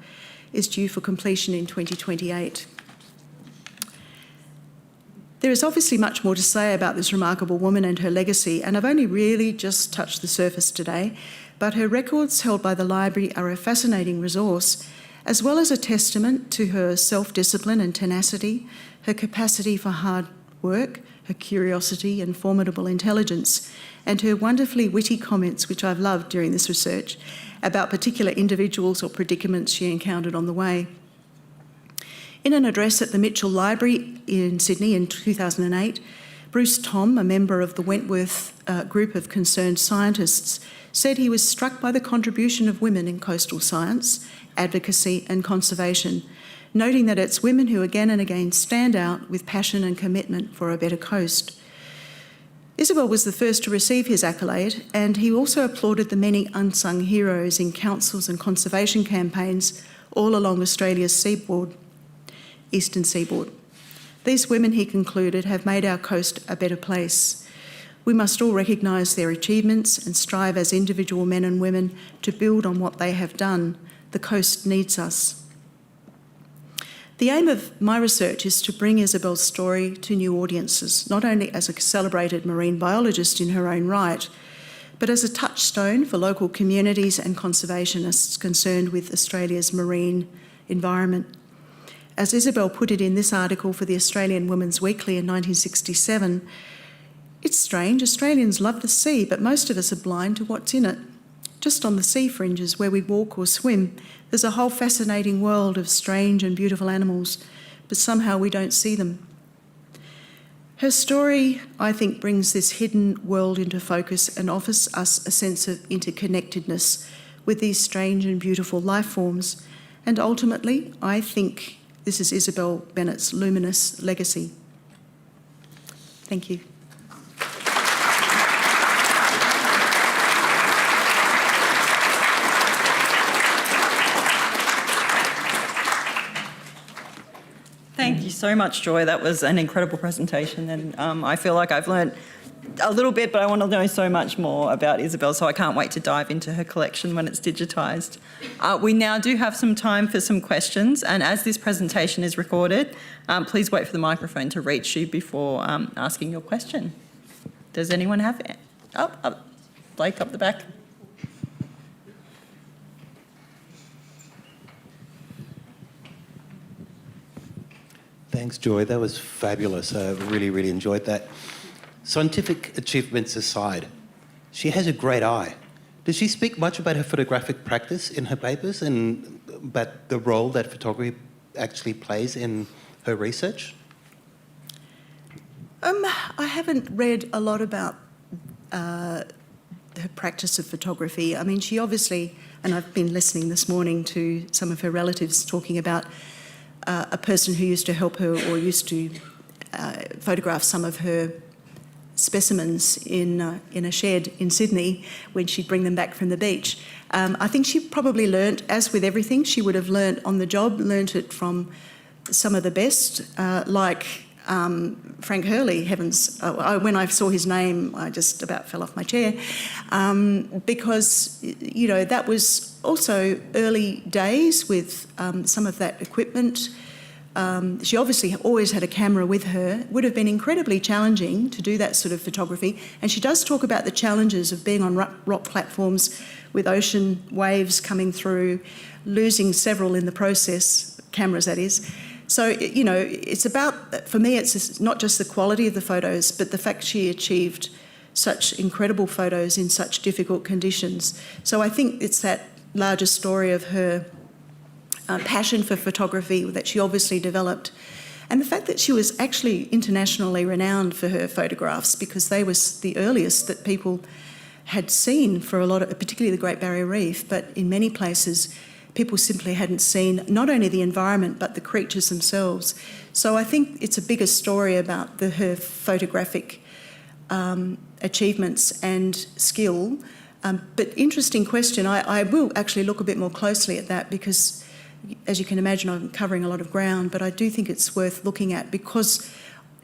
is due for completion in 2028. There is obviously much more to say about this remarkable woman and her legacy, and I've only really just touched the surface today, but her records held by the library are a fascinating resource, as well as a testament to her self-discipline and tenacity, her capacity for hard work, her curiosity and formidable intelligence, and her wonderfully witty comments, which I've loved during this research, about particular individuals or predicaments she encountered on the way. In an address at the Mitchell Library in Sydney in 2008, Bruce Thom, a member of the Wentworth group of concerned scientists, said he was struck by the contribution of women in coastal science, advocacy and conservation, noting that it's women who again and again stand out with passion and commitment for a better coast. Isobel was the first to receive his accolade, and he also applauded the many unsung heroes in councils and conservation campaigns all along Australia's eastern seaboard. These women, he concluded, have made our coast a better place. We must all recognise their achievements and strive as individual men and women to build on what they have done. The coast needs us. The aim of my research is to bring Isobel's story to new audiences, not only as a celebrated marine biologist in her own right, but as a touchstone for local communities and conservationists concerned with Australia's marine environment. As Isobel put it in this article for the Australian Women's Weekly in 1967, it's strange, Australians love the sea, but most of us are blind to what's in it. Just on the sea fringes where we walk or swim, there's a whole fascinating world of strange and beautiful animals, but somehow we don't see them. Her story, I think, brings this hidden world into focus and offers us a sense of interconnectedness with these strange and beautiful life forms. And ultimately, I think this is Isobel Bennett's luminous legacy. Thank you. Thank you so much, Joy. That was an incredible presentation, and I feel like I've learned a little bit, but I want to know so much more about Isobel, so I can't wait to dive into her collection when it's digitised. We now do have some time for some questions, and as this presentation is recorded, please wait for the microphone to reach you before asking your question. Does anyone have it? Blake up the back. Thanks, Joy. That was fabulous. I really, really enjoyed that. Scientific achievements aside, she has a great eye. Does she speak much about her photographic practice in her papers and about the role that photography actually plays in her research? I haven't read a lot about her practice of photography. I mean, she obviously, and I've been listening this morning to some of her relatives talking about a person who used to help her or used to photograph some of her specimens in a shed in Sydney when she'd bring them back from the beach. I think she probably learnt, as with everything, she would have learnt on the job, learnt it from some of the best, like Frank Hurley, heavens. When I saw his name, I just about fell off my chair because, you know, that was also early days with some of that equipment. She obviously always had a camera with her. It would have been incredibly challenging to do that sort of photography. And she does talk about the challenges of being on rock platforms with ocean waves coming through, losing several in the process, cameras that is. So, you know, it's about, for me, it's not just the quality of the photos, but the fact she achieved such incredible photos in such difficult conditions. So I think it's that larger story of her passion for photography that she obviously developed, and the fact that she was actually internationally renowned for her photographs because they were the earliest that people had seen for a lot of, particularly the Great Barrier Reef, but in many places people simply hadn't seen not only the environment but the creatures themselves. So I think it's a bigger story about her photographic achievements and skill. But interesting question. I will actually look a bit more closely at that because as you can imagine, I'm covering a lot of ground, but I do think it's worth looking at, because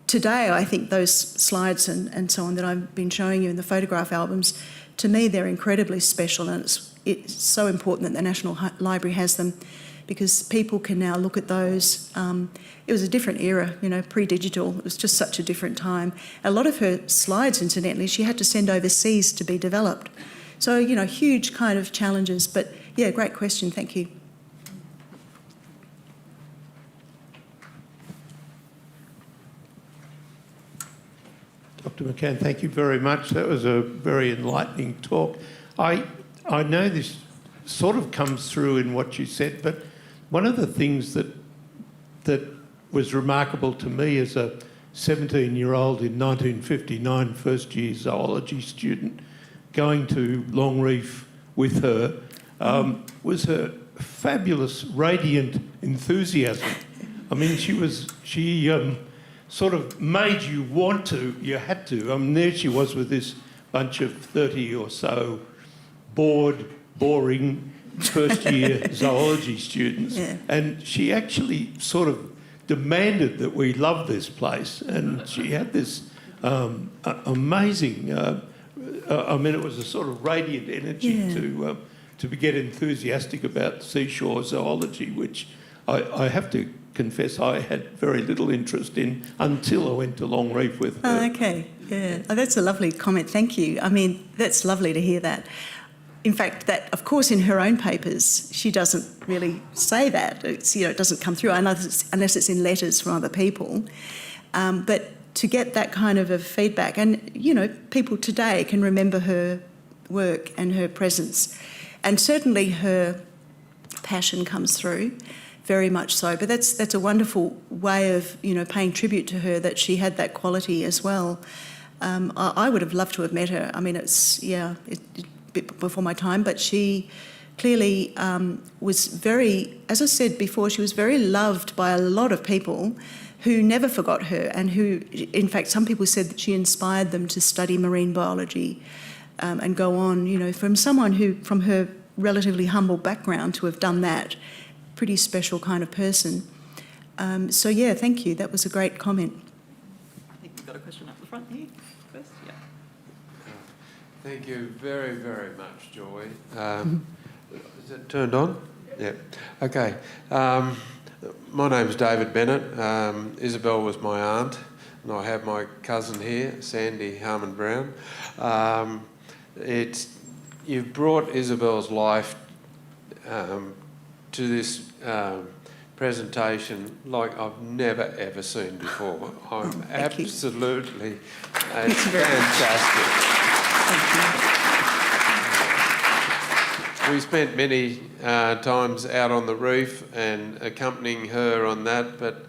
today I think those slides and so on that I've been showing you in the photograph albums, to me they're incredibly special, and it's so important that the National Library has them, because people can now look at those. It was a different era, pre-digital. It was just such a different time. A lot of her slides, incidentally, she had to send overseas to be developed. So, huge kind of challenges. But, yeah, great question. Thank you. Dr McCann, thank you very much. That was a very enlightening talk. I know this sort of comes through in what you said, but one of the things that was remarkable to me as a 17-year-old in 1959, first-year zoology student, going to Longreef with her, was her fabulous, radiant enthusiasm. I mean, she sort of made you want to, you had to. I mean, there she was with this bunch of 30 or so boring first-year zoology students. Yeah. And she actually sort of demanded that we love this place. And she had this amazing, it was a sort of radiant energy to get enthusiastic about seashore zoology, which I have to confess I had very little interest in until I went to Longreef with her. Oh, okay, yeah. Oh, that's a lovely comment, thank you. I mean, that's lovely to hear that. In fact, that, of course, in her own papers, she doesn't really say that. It's, it doesn't come through unless it's in letters from other people. But to get that kind of a feedback, and, people today can remember her work and her presence. And certainly her passion comes through, very much so. But that's a wonderful way of, paying tribute to her, that she had that quality as well. I would have loved to have met her. I mean, it's a bit before my time, but she clearly was very, as I said before, she was very loved by a lot of people who never forgot her, and who, in fact, some people said that she inspired them to study marine biology and go on, from someone who, from her relatively humble background, to have done that. Pretty special kind of person. So, yeah, thank you. That was a great comment. I think we've got a question up the front here first. Yeah. Thank you very, very much, Joy. Is it turned on? Yeah. Okay. My name's David Bennett. Isabel was my aunt, and I have my cousin here, Sandy Harmon-Brown. You've brought Isabel's life to this presentation like I've never ever seen before. I'm absolutely it's fantastic. We spent many times out on the reef and accompanying her on that, but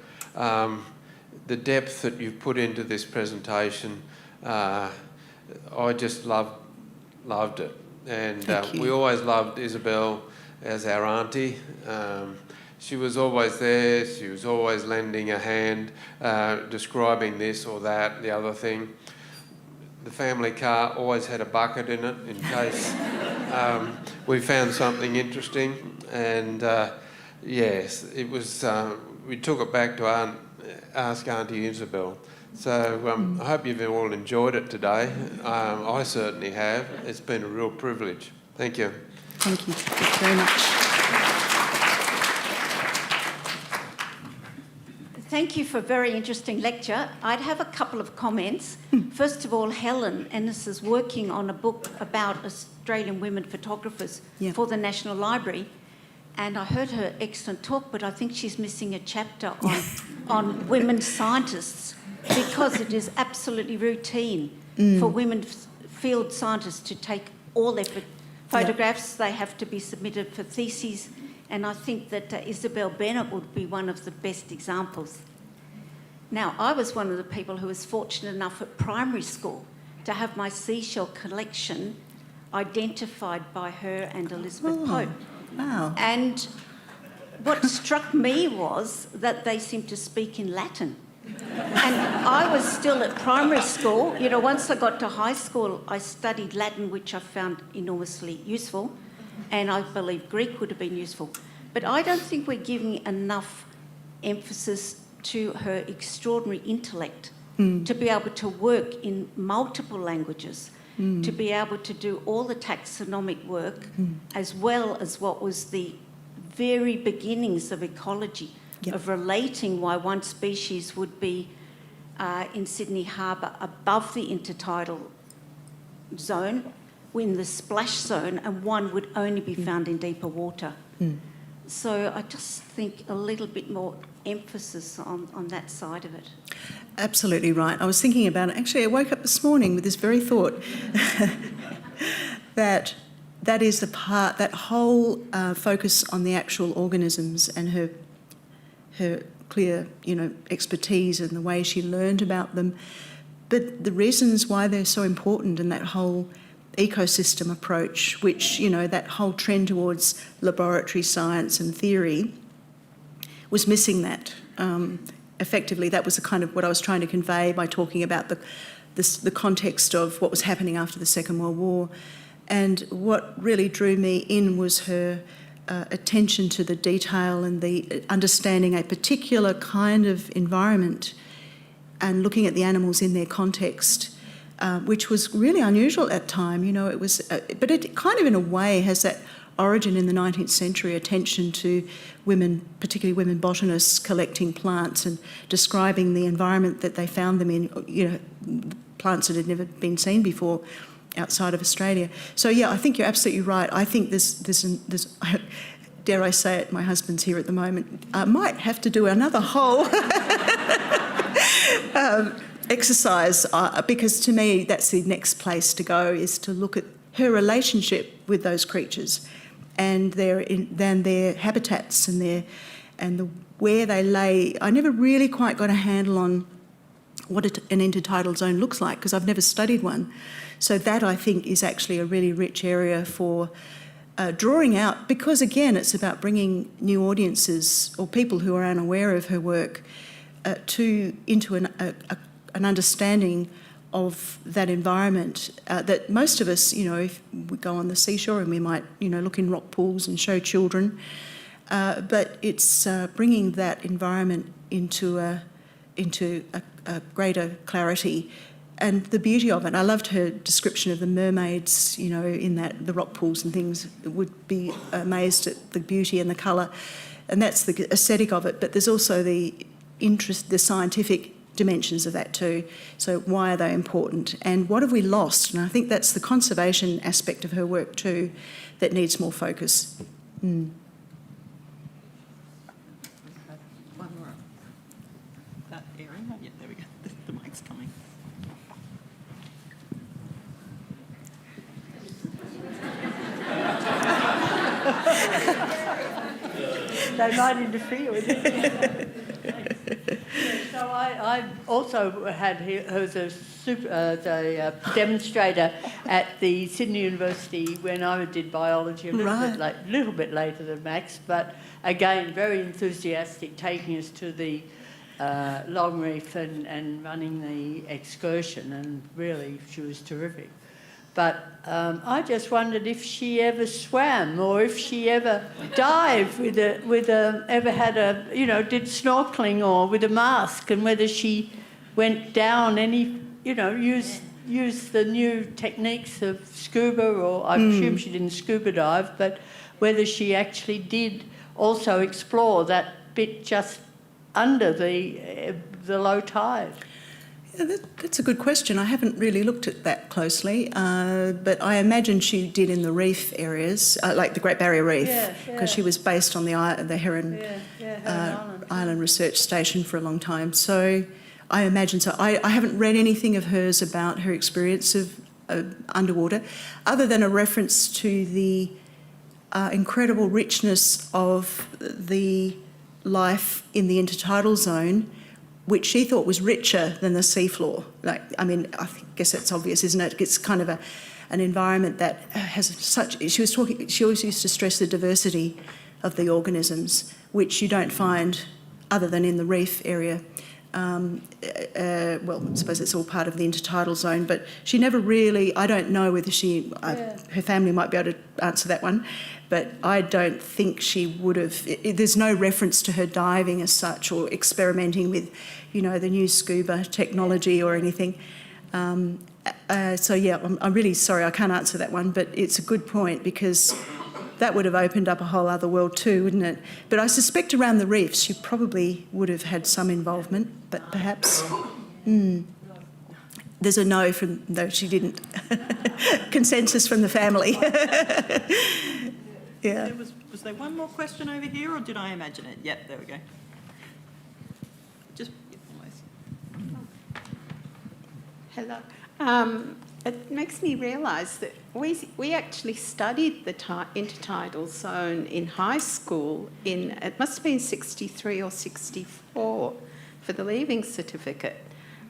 the depth that you've put into this presentation, I just loved it. And we always loved Isabel as our auntie. She was always there, she was always lending a hand, describing this or that, the other thing. The family car always had a bucket in it in case we found something interesting. And yes, it was, we took it back to ask Auntie Isabel. So I hope you've all enjoyed it today. I certainly have. It's been a real privilege. Thank you. Thank you. Thank you very much. Thank you for a very interesting lecture. I'd have a couple of comments. First of all, Helen Ennis is working on a book about Australian women photographers for the National Library. And I heard her excellent talk, but I think she's missing a chapter on women scientists, because it is absolutely routine for women field scientists to take all their photographs. They have to be submitted for theses, and I think that Isobel Bennett would be one of the best examples. Now, I was one of the people who was fortunate enough at primary school to have my seashell collection identified by her and Elizabeth Pope. Wow. And what struck me was that they seemed to speak in Latin. And I was still at primary school. Once I got to high school, I studied Latin, which I found enormously useful, and I believe Greek would have been useful. But I don't think we're giving enough emphasis to her extraordinary intellect to be able to work in multiple languages, to be able to do all the taxonomic work, as well as what was the very beginnings of ecology, of relating why one species would be in Sydney Harbour above the intertidal zone, in the splash zone, and one would only be found in deeper water. So I just think a little bit more emphasis on that side of it. Absolutely right. I was thinking about it. Actually, I woke up this morning with this very thought that is the part, that whole focus on the actual organisms and her clear, expertise and the way she learned about them, but the reasons why they're so important, and that whole ecosystem approach, which, that whole trend towards laboratory science and theory was missing that. Effectively, that was the kind of what I was trying to convey by talking about the context of what was happening after the Second World War. And what really drew me in was her attention to the detail and the understanding a particular kind of environment and looking at the animals in their context, which was really unusual at the time. It was, but it kind of in a way has that origin in the 19th century, attention to women, particularly women botanists, collecting plants and describing the environment that they found them in, plants that had never been seen before outside of Australia. So yeah, I think you're absolutely right. I think there's dare I say it, my husband's here at the moment, might have to do another whole exercise, because to me that's the next place to go, is to look at her relationship with those creatures and their habitats and where they lay. I never really quite got a handle on what an intertidal zone looks like, because I've never studied one. So that, I think, is actually a really rich area for drawing out, because again, it's about bringing new audiences or people who are unaware of her work into an understanding of that environment that most of us, if we go on the seashore and we might, look in rock pools and show children, but it's bringing that environment into a greater clarity and the beauty of it. I loved her description of the mermaids, in the rock pools and things. Would be amazed at the beauty and the colour, and that's the aesthetic of it. But there's also the interest, the scientific dimensions of that too. So why are they important, and what have we lost? And I think that's the conservation aspect of her work too that needs more focus. One more. That area? Yeah, there we go. The mic's coming. They might interfere with it. So I also had her as a demonstrator at the Sydney University when I did biology, a little bit later than Max, but again very enthusiastic, taking us to the long reef and running the excursion, and really she was terrific. But I just wondered if she ever swam, or if she ever dived ever had did snorkeling or with a mask, and whether she went down any, used the new techniques of scuba, or I presume she didn't scuba dive, but whether she actually did also explore that bit just under the low tide. Yeah, that's a good question. I haven't really looked at that closely, but I imagine she did in the reef areas, like the Great Barrier Reef, because she was based on the Heron Island Research Station for a long time. So I imagine so. I haven't read anything of hers about her experience of underwater, other than a reference to the incredible richness of the life in the intertidal zone, which she thought was richer than the seafloor. I guess that's obvious, isn't it? It's kind of an environment that has such... She always used to stress the diversity of the organisms, which you don't find other than in the reef area. well, I suppose it's all part of the intertidal zone, but she never really, I don't know whether she, her family might be able to answer that one, but I don't think she would have, there's no reference to her diving as such or experimenting with, you know, the new scuba technology or anything. So yeah, I'm really sorry I can't answer that one, but it's a good point because that would have opened up a whole other world too, wouldn't it? But I suspect around the reefs she probably would have had some involvement, but perhaps... There's a no from... No, she didn't. Consensus from the family. Yeah. Was there one more question over here, or did I imagine it? Yep, there we go. Just almost. Hello. It makes me realise that we actually studied the intertidal zone in high school in, it must have been 63 or 64 for the leaving certificate.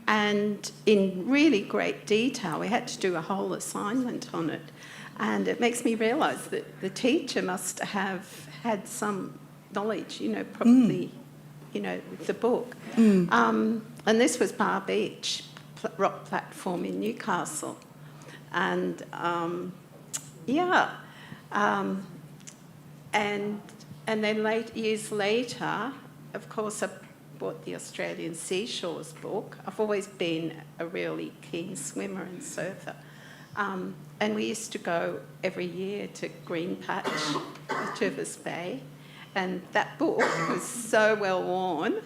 And in really great detail, we had to do a whole assignment on it. And it makes me realise that the teacher must have had some knowledge, you know, probably, you know, with the book. And this was Bar Beach rock platform in Newcastle. And, and then years later, of course, I bought the Australian Seashores book. I've always been a really keen swimmer and surfer. And we used to go every year to Green Patch, Jervis Bay, and that book was so well worn.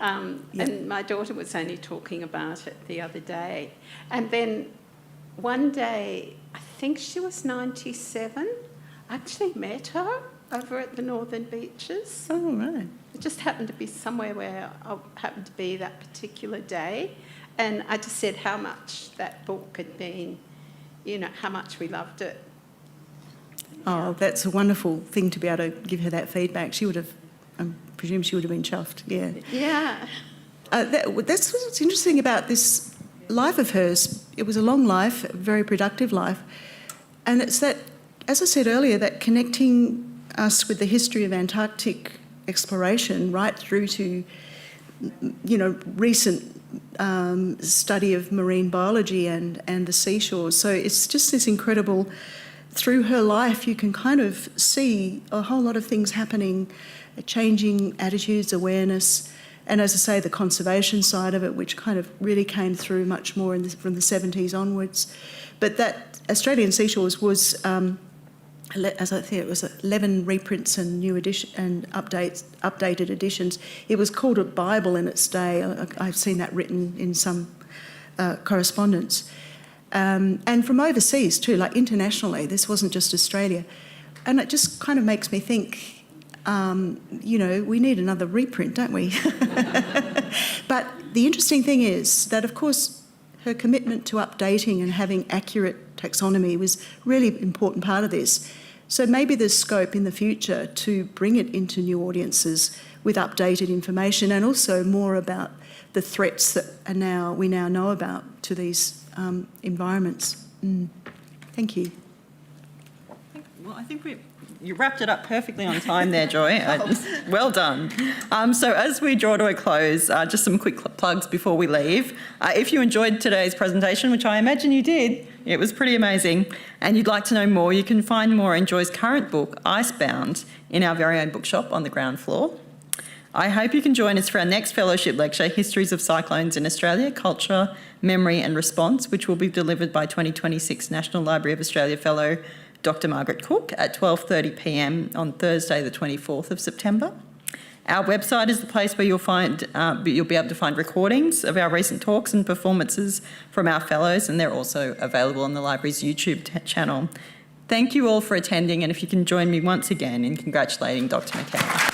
And my daughter was only talking about it the other day. And then one day, I think she was 97, I actually met her over at the Northern Beaches. Oh, right. It just happened to be somewhere where I happened to be that particular day. And I just said how much that book had been, you know, how much we loved it. Oh, that's a wonderful thing to be able to give her that feedback. She would have, I presume she would have been chuffed, yeah. Yeah. That's what's interesting about this life of hers. It was a long life, a very productive life. And it's that, as I said earlier, that connecting us with the history of Antarctic exploration right through to, you know, recent study of marine biology and the seashores. So it's just this incredible, through her life you can kind of see a whole lot of things happening, changing attitudes, awareness, and as I say, the conservation side of it, which kind of really came through much more from the 70s onwards. But that Australian Seashores was, as I think it was 11 reprints and new edition and updated editions. It was called a Bible in its day. I've seen that written in some correspondence. And from overseas too, like internationally, this wasn't just Australia. And it just kind of makes me think, you know, we need another reprint, don't we? But the interesting thing is that, of course, her commitment to updating and having accurate taxonomy was really an important part of this. So maybe there's scope in the future to bring it into new audiences with updated information and also more about the threats that we now know about to these environments. Thank you. Well, I think you wrapped it up perfectly on time there, Joy. Well done. So as we draw to a close, just some quick plugs before we leave. If you enjoyed today's presentation, which I imagine you did, it was pretty amazing, and you'd like to know more, you can find more in Joy's current book, Icebound, in our very own bookshop on the ground floor. I hope you can join us for our next fellowship lecture, Histories of Cyclones in Australia, Culture, Memory and Response, which will be delivered by 2026 National Library of Australia Fellow Dr Margaret Cook at 12:30 p.m. on Thursday the 24th of September. Our website is the place where you'll be able to find recordings of our recent talks and performances from our fellows, and they're also available on the library's YouTube channel. Thank you all for attending, and if you can join me once again in congratulating Dr McCann.